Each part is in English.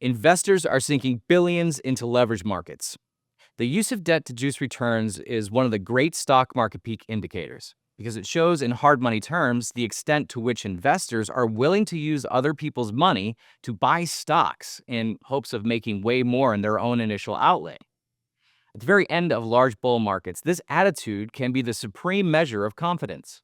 Investors are sinking billions into leverage markets. The use of debt to juice returns is one of the great stock market peak indicators because it shows in hard money terms the extent to which investors are willing to use other people's money to buy stocks in hopes of making way more in their own initial outlay. At the very end of large bull markets, this attitude can be the supreme measure of confidence.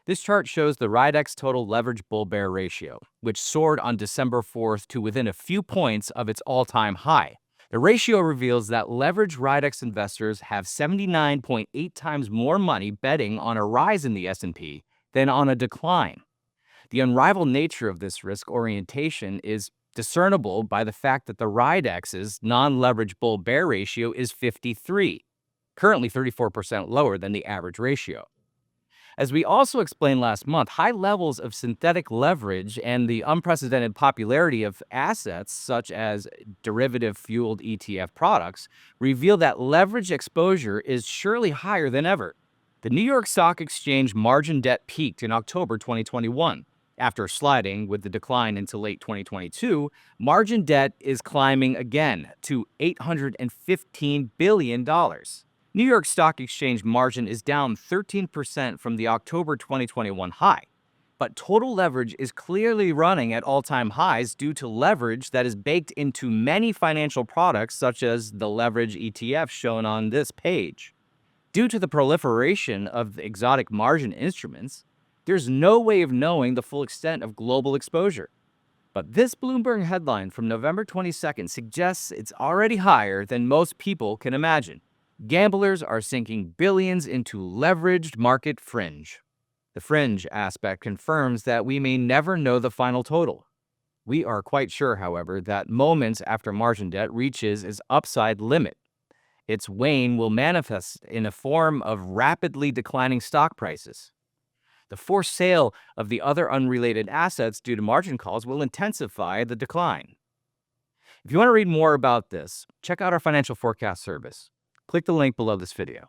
This chart shows the Ridex total leverage bull-bear ratio, which soared on December 4th to within a few points of its all-time high. The ratio reveals that leverage Ridex investors have 79.8 times more money betting on a rise in the S&P than on a decline. The unrivaled nature of this risk orientation is discernible by the fact that the Ridex's non-leverage bull-bear ratio is 53, currently 34% lower than the average ratio. As we also explained last month, high levels of synthetic leverage and the unprecedented popularity of assets such as derivative-fueled ETF products reveal that leverage exposure is surely higher than ever. The New York Stock Exchange margin debt peaked in October 2021. After sliding with the decline into late 2022, margin debt is climbing again to $815 billion. New York Stock Exchange margin is down 13% from the October 2021 high, but total leverage is clearly running at all-time highs due to leverage that is baked into many financial products such as the leverage ETF shown on this page. Due to the proliferation of exotic margin instruments, there's no way of knowing the full extent of global exposure. But this Bloomberg headline from November 22nd suggests it's already higher than most people can imagine. Gamblers are sinking billions into leveraged market fringe. The fringe aspect confirms that we may never know the final total. We are quite sure, however, that moments after margin debt reaches its upside limit, its wane will manifest in a form of rapidly declining stock prices. The forced sale of the other unrelated assets due to margin calls will intensify the decline. If you want to read more about this, check out our financial forecast service. Click the link below this video.